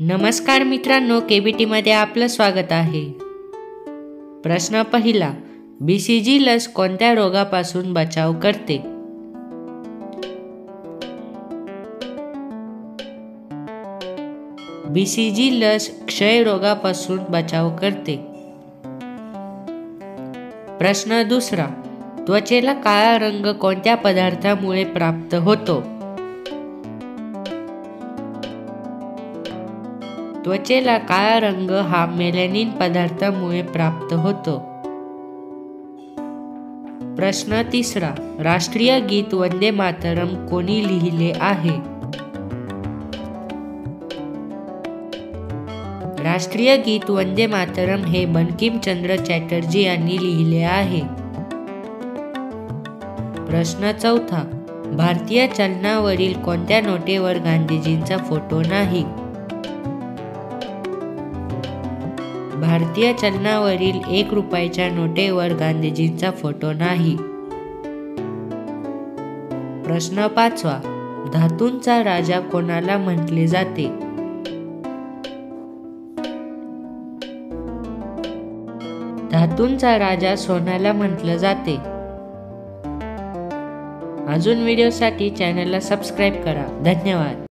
नमस्कार मित्रांनो, केबीटी मध्ये आपलं स्वागत आहे। प्रश्न पहिला, बीसीजी लस कोणत्या रोगापासून बचाव करते? बीसीजी लस क्षय रोगापासून बचाव करते। प्रश्न दुसरा, त्वचेला काळा रंग कोणत्या पदार्थामुळे प्राप्त होतो? त्वचेला काळा रंग हा मेलॅनिन पदार्थामुळे प्राप्त होतो। प्रश्न तिसरा, राष्ट्रीय गीत वंदे मातरम कोणी लिहिले आहे? राष्ट्रीय गीत वंदे मातरम हे बंकिमचंद्र चॅटर्जी यांनी लिहिले आहे। प्रश्न चौथा, भारतीय चलनावरील कोणत्या नोटेवर गांधीजींचा फोटो नाही? भारतीय चलनावरील 1 रुपयाच्या नोटेवर गांधीजींचा फोटो नाही। प्रश्न पाचवा, धातूंचा राजा कोणाला म्हटले जाते? धातूंचा राजा सोन्याला म्हटलं जाते। अजून व्हिडिओसाठी चॅनलला सबस्क्राईब करा। धन्यवाद।